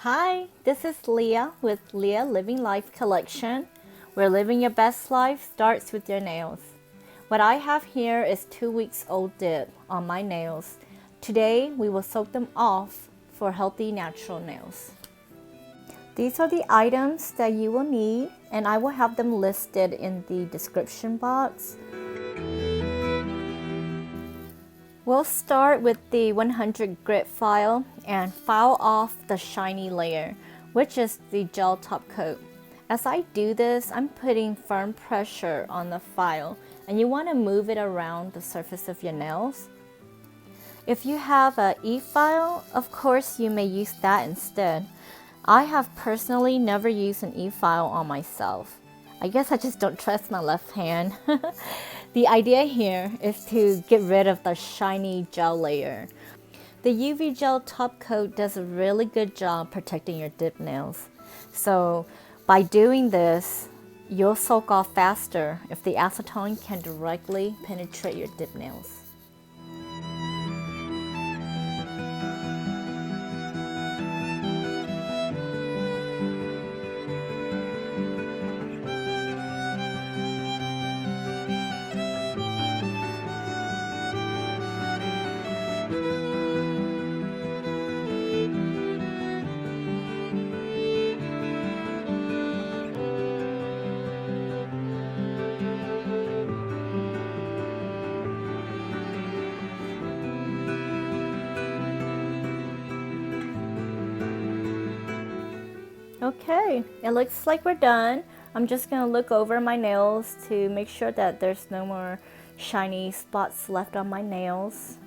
Hi, this is Leah with Leah Living Life Collection, where living your best life starts with your nails. What I have here is 2 weeks old dip on my nails. Today we will soak them off for healthy natural nails. These are the items that you will need, and I will have them listed in the description box. We'll start with the 100 grit file and file off the shiny layer, which is the gel top coat. As I do this, I'm putting firm pressure on the file, and you want to move it around the surface of your nails. If you have an e-file, of course you may use that instead. I have personally never used an e-file on myself. I guess I just don't trust my left hand. The idea here is to get rid of the shiny gel layer. The UV gel top coat does a really good job protecting your dip nails. So by doing this, you'll soak off faster if the acetone can directly penetrate your dip nails. Okay, it looks like we're done. I'm just gonna look over my nails to make sure that there's no more shiny spots left on my nails.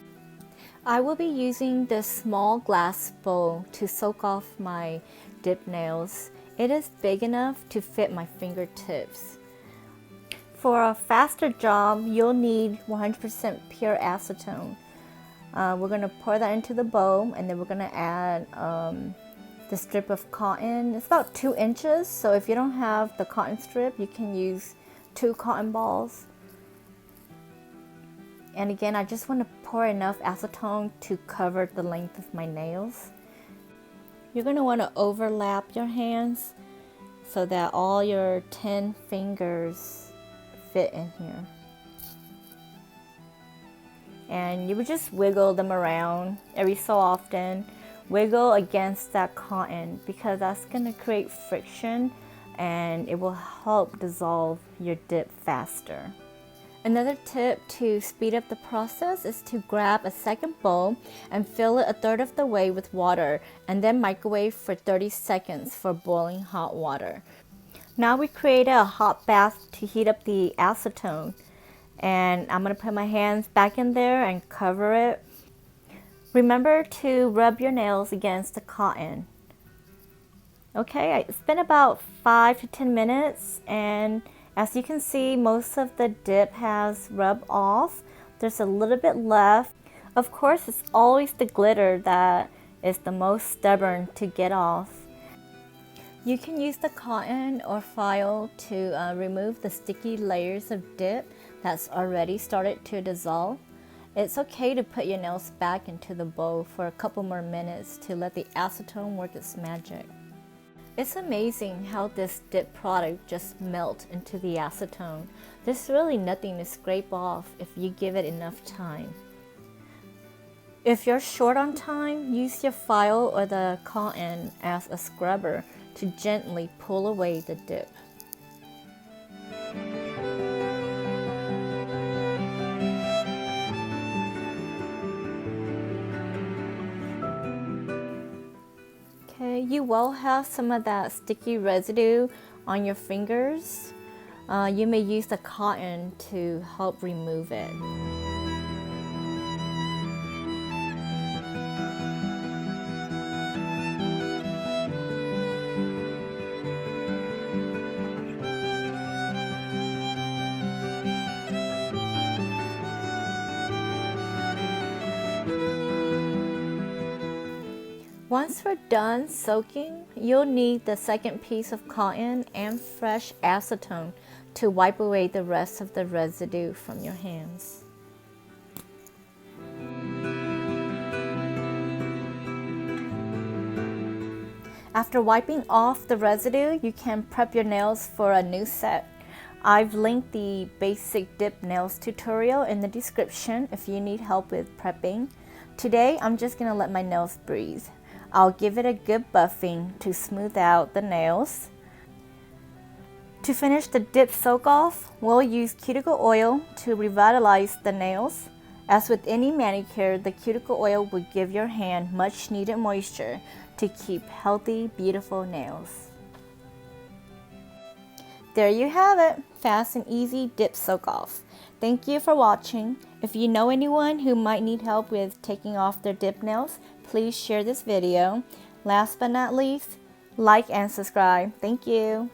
I will be using this small glass bowl to soak off my dip nails. It is big enough to fit my fingertips. For a faster job, you'll need 100% pure acetone. We're gonna pour that into the bowl, and then we're gonna add the strip of cotton. It's about 2 inches, so if you don't have the cotton strip, you can use 2 cotton balls. And again, I just want to pour enough acetone to cover the length of my nails. You're going to want to overlap your hands so that all your 10 fingers fit in here. And you would just wiggle them around every so often. Wiggle against that cotton because that's going to create friction and it will help dissolve your dip faster. Another tip to speed up the process is to grab a second bowl and fill it a third of the way with water and then microwave for 30 seconds for boiling hot water. Now we created a hot bath to heat up the acetone, and I'm going to put my hands back in there and cover it. Remember to rub your nails against the cotton. Okay, it's been about 5 to 10 minutes, and as you can see, most of the dip has rubbed off. There's a little bit left. Of course, it's always the glitter that is the most stubborn to get off. You can use the cotton or file to remove the sticky layers of dip that's already started to dissolve. It's okay to put your nails back into the bowl for a couple more minutes to let the acetone work its magic. It's amazing how this dip product just melts into the acetone. There's really nothing to scrape off if you give it enough time. If you're short on time, use your file or the cotton as a scrubber to gently pull away the dip. Okay, you will have some of that sticky residue on your fingers. You may use the cotton to help remove it. Once we're done soaking, you'll need the second piece of cotton and fresh acetone to wipe away the rest of the residue from your hands. After wiping off the residue, you can prep your nails for a new set. I've linked the basic dip nails tutorial in the description if you need help with prepping. Today, I'm just gonna let my nails breathe. I'll give it a good buffing to smooth out the nails. To finish the dip soak off, we'll use cuticle oil to revitalize the nails. As with any manicure, the cuticle oil will give your hand much needed moisture to keep healthy, beautiful nails. There you have it, fast and easy dip soak off. Thank you for watching. If you know anyone who might need help with taking off their dip nails, please share this video. Last but not least, like and subscribe. Thank you.